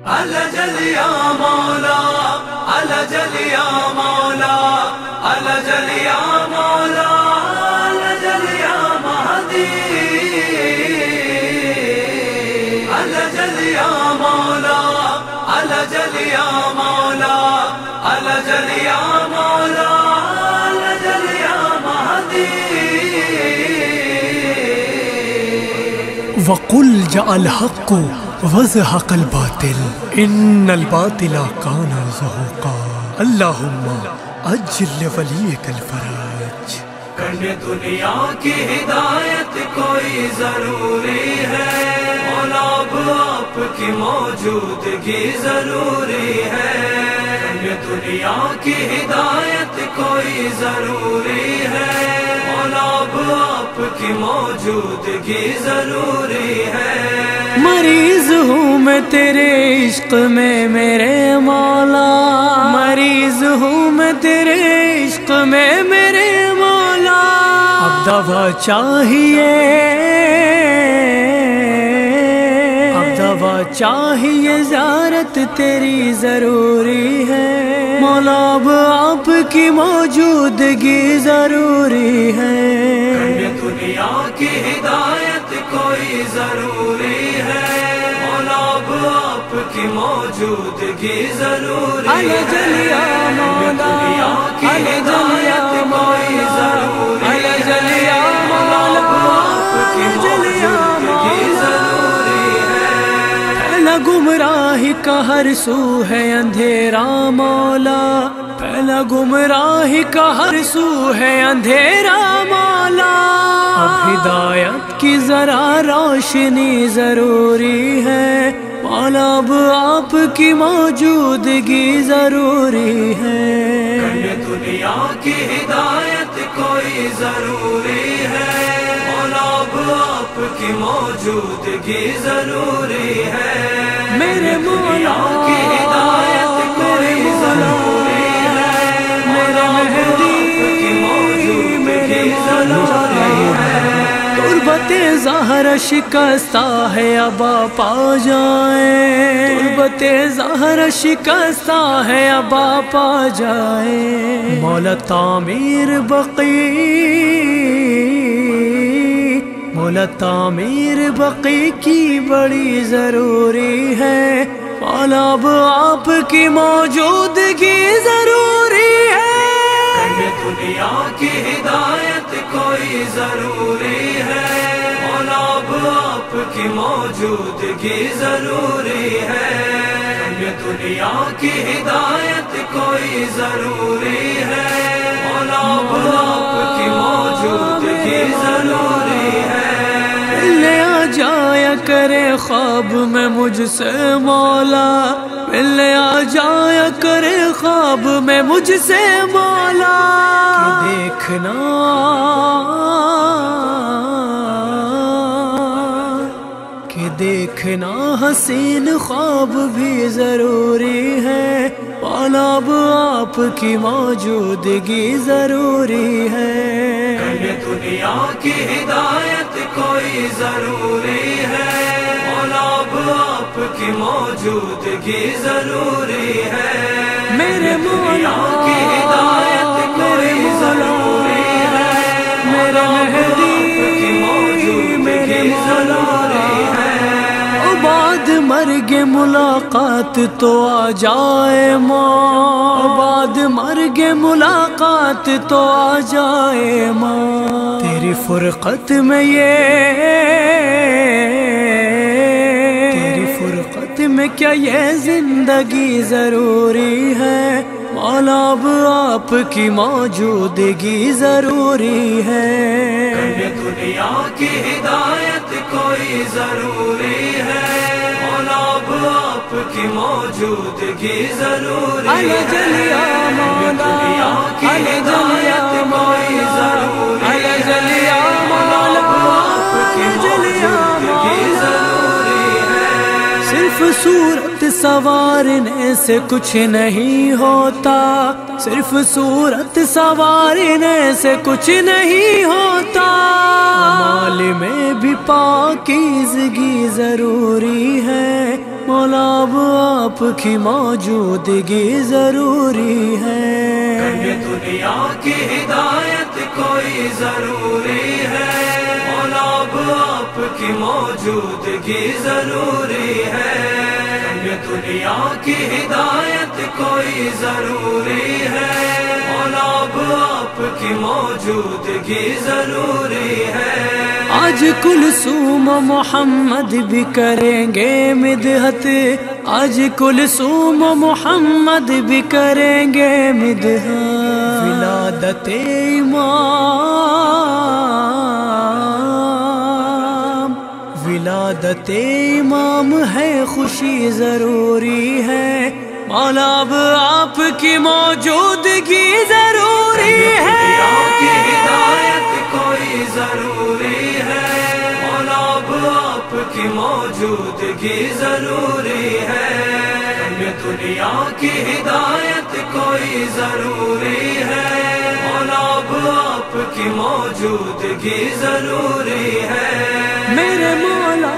الجل یا مولا الجل یا مولا الجل یا مولا الجل یا مہدی الجل یا مولا الجل یا مولا الجل یا مولا الجل یا مہدی وقل جاء الحق وزهق الباطل ان الباطل كان زهوقا اللهم اجل لوليك الفرج۔ کرنے دنیا کی ہدایت کوئی ضروری ہے، مولا اب آپ کی موجودگی ضروری ہے۔ کرنے دنیا کی ہدایت کوئی ضروری ہے، مولا اب آپ کی موجودگی ضروری ہے۔ مریض ہوں میں تیرے عشق میں میرے مولا، مریض ہوں میں تیرے عشق میں میرے مولا، اب دوا چاہیے، اب دوا چاہیے، زیارت تیری ضروری ہے مولا، اب آپ کی موجودگی ضروری ہے۔ دنیا کی ہدایت کوئی ضروری ہے، مولا اب آپ کی موجودگی ضروری ہے۔ الجل یا مولا دنیا کی ہدایت کوئی ضروری ہے، الجل یا مولا اب آپ کی موجودگی ضروری ہے۔ پہلا گمراہی کا ہر سو ہے اندھیرا مولا، پہلا گمراہی کا ہر سو ہے اندھیرا مولا، اب ہدایت کی ذرا روشنی ضروری ہے مولا، اب آپ کی موجودگی ضروری ہے۔ دنیا کی ہدایت کوئی ضروری ہے، مولا اب آپ کی موجودگی ضروری ہے۔ میرے مولا کی ہدایت کوئی ضروری ہے، میرے مہدی میرے ضروری ہے۔ تربت زہرا شکستہ ہے اب آپ آ جائیں، تربت زہرا شکستہ ہے اب آپ آ جائیں، مولا تعمیر بقی، مولا تعمیر بقی کی بڑی ضروری ہے مولا، اب آپ کی موجودگی ضروری ہے۔ دنیا کی ہدایت کوئی ضروری ہے، مولا اب آپ کی موجودگی ضروری ہے۔ دنیا کی ہدایت کوئی ضروری ہے، مولا اب آپ کی موجودگی ضروری ہے۔ لے آ جایا کرے خواب میں مجھ سے مولا، لے آ جایا کرے خواب میں مجھ سے مولا، کہ دیکھنا کہ دیکھنا حسین خواب بھی ضروری ہے مولا، اب آپ کی موجودگی ضروری ہے۔ دنیا کی ہدایت کوئی ضروری ہے، مولا اب آپ کی موجودگی ضروری ہے۔ میرے مولا کی ہدایت کوئی ضروری ہے، میرے مہدی میرے ضروری ہے۔ بعد مرگ ملاقات تو آ جائے ماں، بعد مرگ ملاقات تو آ جائے ماں، تیری فرقت میں تیری فرقت میں کیا یہ زندگی ضروری ہے مولا، اب آپ کی موجودگی ضروری ہے۔ دنیا کی ہدایت کوئی ضروری ہے، مولا اب آپ کی موجودگی ضروری ہے۔ الجل یا مولا دنیا کی ہدایت کوئی ضروری ہے، الجل یا مولا آپ کی موجودگی ضروری ہے۔ صرف صورت سنوارنے سے کچھ نہیں ہوتا، صرف صورت سنوارنے سے کچھ نہیں ہوتا، اعمال میں بھی پاکیزگی ضروری ہے مولا، اب آپ کی موجودگی ضروری ہے، یہ دنیا کی ہدایت کوئی ضروری ہے، مولا اب آپ کی موجودگی ضروری ہے، یہ دنیا کی ہدایت کوئی ضروری ہے، مولا اب آپ کی موجودگی ضروری ہے۔ آج کلثوم محمد بھی کریں گے مدحت، آج کلثوم محمد بھی کریں گے مدحت، ولادت امام، ولادت امام ہے، خوشی ضروری ہے، مولا اب آپ کی موجودگی ضروری ہے، کوئی ضروری ہے، مولا اب آپ کی موجودگی ضروری ہے، یہ دنیا کی ہدایت کوئی ضروری ہے، مولا اب آپ کی موجودگی ضروری ہے، میرے مولا